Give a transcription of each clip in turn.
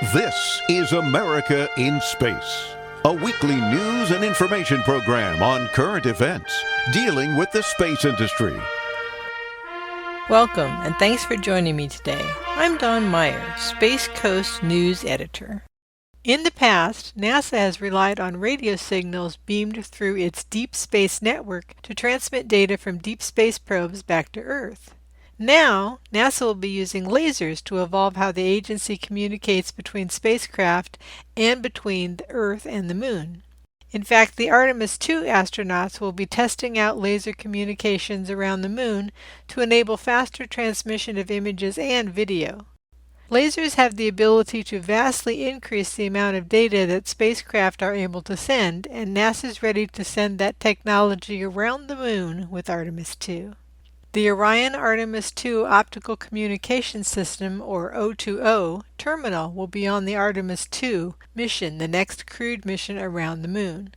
This is America in Space, a weekly news and information program on current events dealing with the space industry. Welcome, and thanks for joining me today. I'm Dawn Meyer, Space Coast News Editor. In the past, NASA has relied on radio signals beamed through its Deep Space Network to transmit data from deep space probes back to Earth. Now, NASA will be using lasers to evolve how the agency communicates between spacecraft and between the Earth and the Moon. In fact, the Artemis II astronauts will be testing out laser communications around the Moon to enable faster transmission of images and video. Lasers have the ability to vastly increase the amount of data that spacecraft are able to send, and NASA's ready to send that technology around the Moon with Artemis II. The Orion Artemis II Optical Communication System, or O2O, terminal will be on the Artemis II mission, the next crewed mission around the Moon.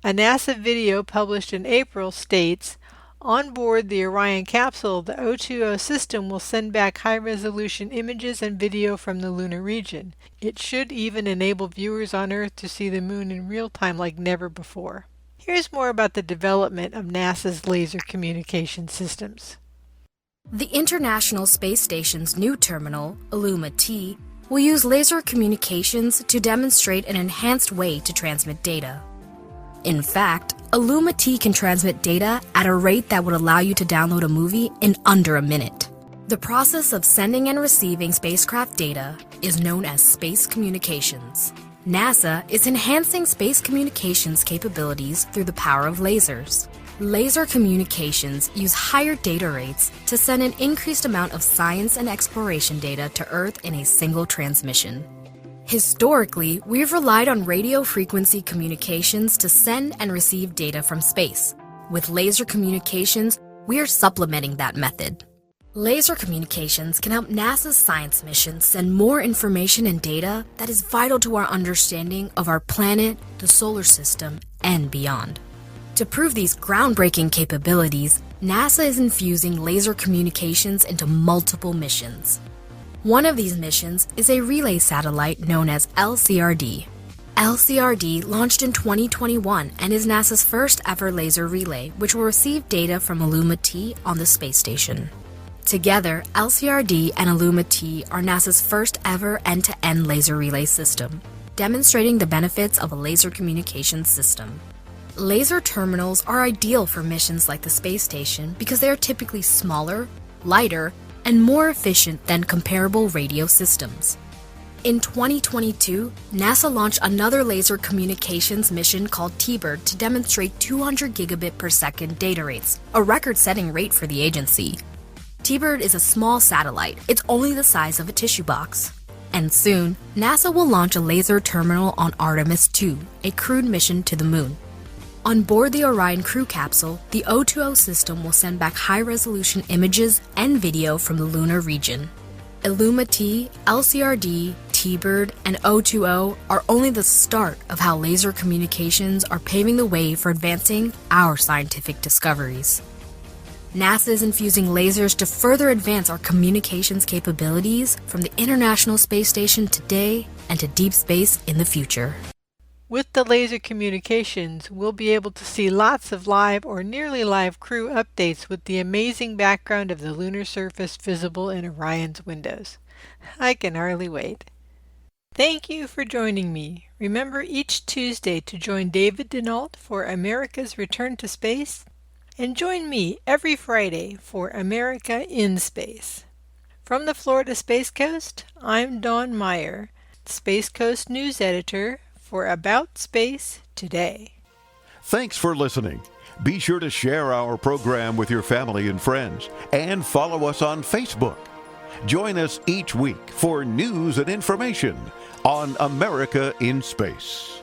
A NASA video published in April states, "On board the Orion capsule, the O2O system will send back high-resolution images and video from the lunar region. It should even enable viewers on Earth to see the Moon in real time like never before." Here's more about the development of NASA's laser communication systems. The International Space Station's new terminal, Illuma-T, will use laser communications to demonstrate an enhanced way to transmit data. In fact, Illuma-T can transmit data at a rate that would allow you to download a movie in under a minute. The process of sending and receiving spacecraft data is known as space communications. NASA is enhancing space communications capabilities through the power of lasers. Laser communications use higher data rates to send an increased amount of science and exploration data to Earth in a single transmission. Historically, we've relied on radio frequency communications to send and receive data from space. With laser communications, we are supplementing that method. Laser communications can help NASA's science missions send more information and data that is vital to our understanding of our planet, the solar system, and beyond. To prove these groundbreaking capabilities, NASA is infusing laser communications into multiple missions. One of these missions is a relay satellite known as LCRD. LCRD launched in 2021 and is NASA's first ever laser relay, which will receive data from Illuma-T on the space station. Together, LCRD and Illuma-T are NASA's first ever end-to-end laser relay system, demonstrating the benefits of a laser communications system. Laser terminals are ideal for missions like the space station because they are typically smaller, lighter, and more efficient than comparable radio systems. In 2022, NASA launched another laser communications mission called T-Bird to demonstrate 200 gigabit per second data rates, a record-setting rate for the agency. T-Bird is a small satellite. It's only the size of a tissue box. And soon, NASA will launch a laser terminal on Artemis II, a crewed mission to the Moon. On board the Orion crew capsule, the O2O system will send back high-resolution images and video from the lunar region. Illuma-T, LCRD, T-Bird, and O2O are only the start of how laser communications are paving the way for advancing our scientific discoveries. NASA is infusing lasers to further advance our communications capabilities from the International Space Station today and to deep space in the future. With the laser communications, we'll be able to see lots of live or nearly live crew updates with the amazing background of the lunar surface visible in Orion's windows. I can hardly wait. Thank you for joining me. Remember each Tuesday to join David Denault for America's Return to Space, and join me every Friday for America in Space. From the Florida Space Coast, I'm Dawn Meyer, Space Coast News Editor for About Space Today. Thanks for listening. Be sure to share our program with your family and friends and follow us on Facebook. Join us each week for news and information on America in Space.